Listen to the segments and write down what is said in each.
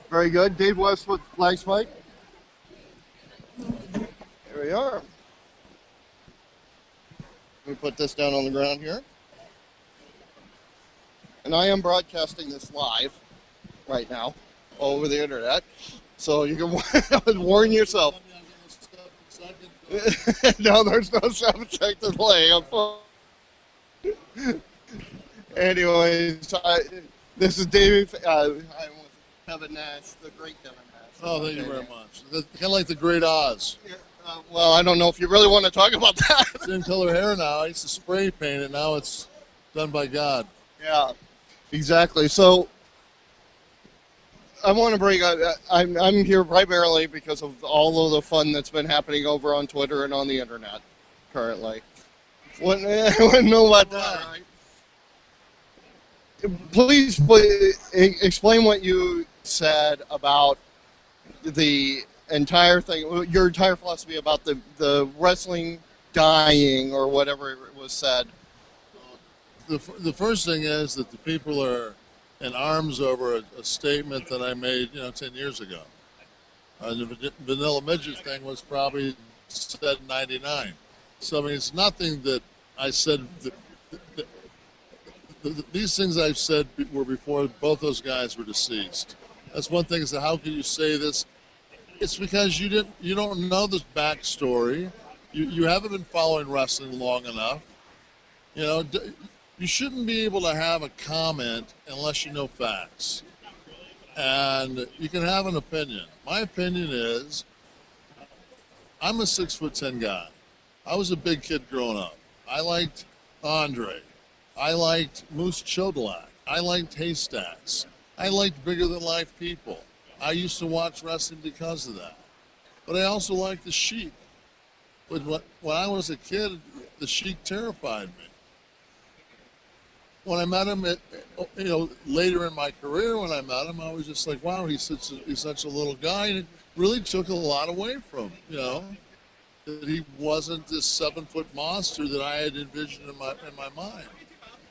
Very good. Dave West with LagSpike. Here we are. Let me put this down on the ground here. And I am broadcasting this live right now over the internet. So you can warn yourself. No, there's no 7-second delay. Anyways, this is Dave. I'm with Kevin Nash, the great Kevin Nash. Oh, thank you very much. Kind of like the Great Oz. Yeah, well, I don't know if you really want to talk about that. Same color hair now. I used to spray paint it. Now it's done by God. Yeah, exactly. So I want to bring up, I'm here primarily because of all of the fun that's been happening over on Twitter and on the internet currently. Wouldn't know about that, right? Please explain what you said about the entire thing, your entire philosophy about the wrestling dying or whatever it was said. The first thing is that the people are in arms over a statement that I made, 10 years ago. The Vanilla Midget thing was probably said in '99. So, I mean, it's nothing that I said. These things I've said were before both those guys were deceased. That's one thing. Is that how can you say this? It's because you don't know this backstory. You haven't been following wrestling long enough. You shouldn't be able to have a comment unless you know facts. And you can have an opinion. My opinion is, I'm a 6'10" guy. I was a big kid growing up. I liked Andre. I liked Moose Chodlak. I liked Haystacks. I liked bigger than life people. I used to watch wrestling because of that. But I also liked the Sheik. But when I was a kid, the Sheik terrified me. When I met him, later in my career, when I met him, I was just like, wow, he's such a little guy, and it really took a lot away from him, that he wasn't this 7-foot monster that I had envisioned in my mind.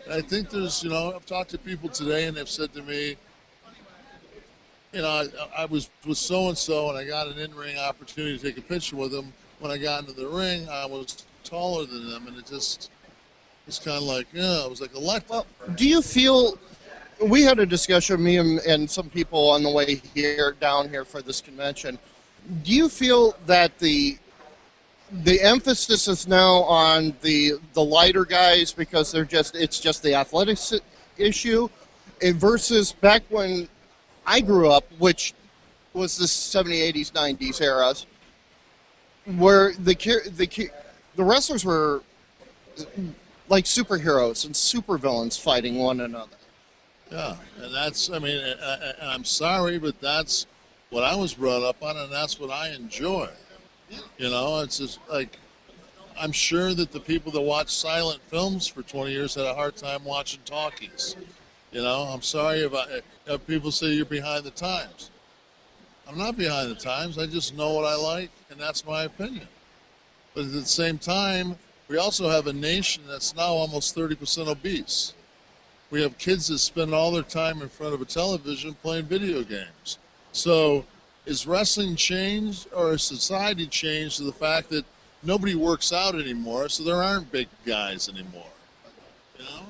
And I think there's, I've talked to people today, and they've said to me, I was with so-and-so, and I got an in-ring opportunity to take a picture with him. When I got into the ring, I was taller than them, and it's kind of like, it was like electric. Well, do you feel, we had a discussion, me and some people on the way down here for this convention. Do you feel that the emphasis is now on the lighter guys because it's just the athletics issue versus back when I grew up, which was the 70s, 80s, 90s eras, where the wrestlers were like superheroes and supervillains fighting one another. Yeah, and that's, and I'm sorry, but that's what I was brought up on, and that's what I enjoy. It's just like, I'm sure that the people that watch silent films for 20 years had a hard time watching talkies. I'm sorry if people say you're behind the times. I'm not behind the times. I just know what I like, and that's my opinion. But at the same time, we also have a nation that's now almost 30% obese. We have kids that spend all their time in front of a television playing video games. So is wrestling changed, or has society changed to the fact that nobody works out anymore, so there aren't big guys anymore?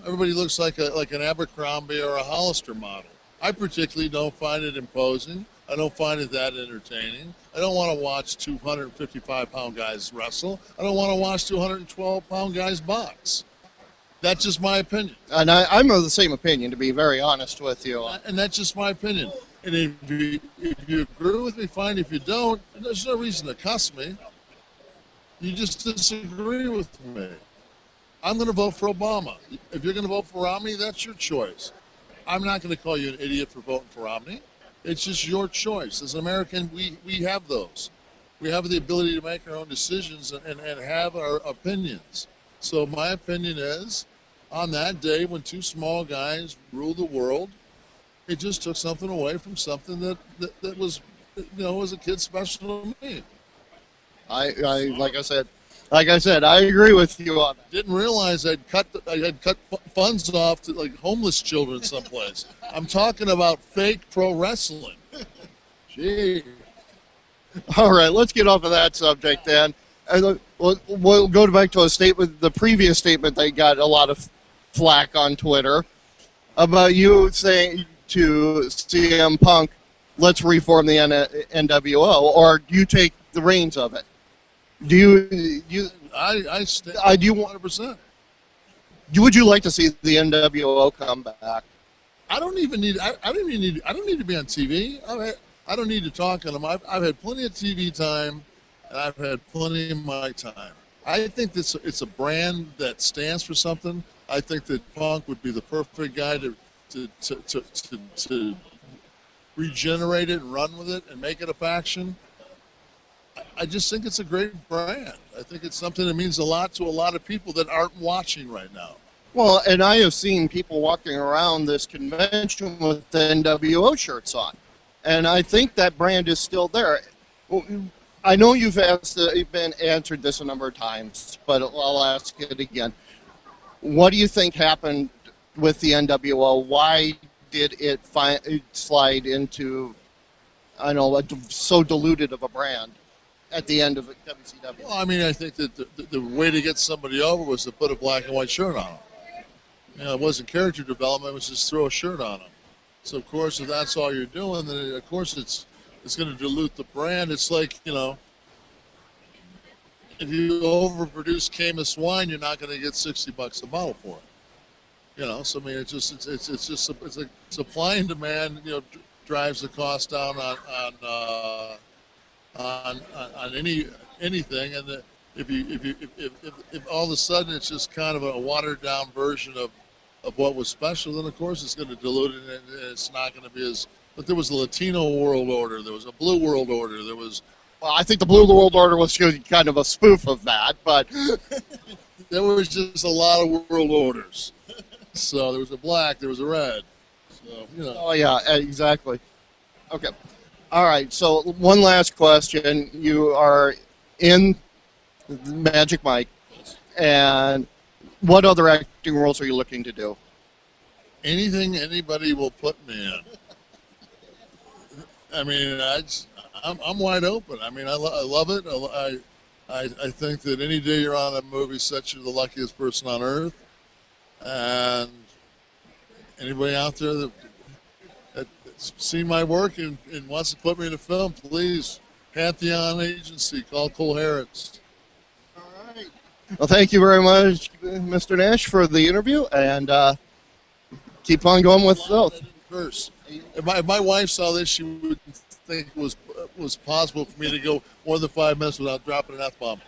Everybody looks like an Abercrombie or a Hollister model. I particularly don't find it imposing. I don't find it that entertaining. I don't want to watch 255-pound guys wrestle. I don't want to watch 212-pound guys box. That's just my opinion. And I'm of the same opinion, to be very honest with you. And that's just my opinion. And if you agree with me, fine. If you don't, there's no reason to cuss me. You just disagree with me. I'm going to vote for Obama. If you're going to vote for Romney, that's your choice. I'm not going to call you an idiot for voting for Romney. It's just your choice. As an American, we have those. We have the ability to make our own decisions and have our opinions. So my opinion is, on that day when two small guys ruled the world, it just took something away from something that was, as a kid, special to me. Like I said, I agree with you on that. Didn't realize I had cut funds off to like homeless children someplace. I'm talking about fake pro wrestling. Gee. All right, let's get off of that subject then. And we'll go back to a statement, the previous statement that got a lot of flack on Twitter about you saying to CM Punk, let's reform the NWO, or do you take the reins of it? Do you? I stand do you 100%. Would you like to see the NWO come back? I don't even need. I don't need to be on TV. I don't need to talk on them. I've had plenty of TV time, and I've had plenty of my time. I think it's a brand that stands for something. I think that Punk would be the perfect guy to regenerate it and run with it and make it a faction. I just think it's a great brand. I think it's something that means a lot to a lot of people that aren't watching right now. Well, and I have seen people walking around this convention with the NWO shirts on, and I think that brand is still there. I know you've been answered this a number of times, but I'll ask it again. What do you think happened with the NWO? Why did it slide into, I know, so diluted of a brand at the end of WCW? Well, I mean, I think that the way to get somebody over was to put a black and white shirt on them. You know, it wasn't character development; it was just throw a shirt on them. So, of course, if that's all you're doing, then of course it's going to dilute the brand. It's like, you know, if you overproduce Camus wine, you're not going to get $60 a bottle for it. You know, so I mean, it's like supply and demand. You know, drives the cost down on anything, and if all of a sudden it's just kind of a watered down version of what was special, then of course it's going to dilute it, and it's not going to be as. But there was a Latino world order, there was a blue world order, there was. Well, I think the blue world order was kind of a spoof of that, but there was just a lot of world orders. So there was a black, there was a red. So, you know. Oh yeah, exactly. Okay. All right. So one last question: you are in Magic Mike, and what other acting roles are you looking to do? Anything anybody will put me in. I mean, I'm wide open. I mean, I love it. I think that any day you're on a movie set, you're the luckiest person on earth. And anybody out there that's seen my work and wants to put me in a film, please, Pantheon Agency, call Cole Harris. All right. Well, thank you very much, Mr. Nash, for the interview, and keep on going with those. Curse. If my wife saw this, she would think it was possible for me to go more than 5 minutes without dropping an F-bomb.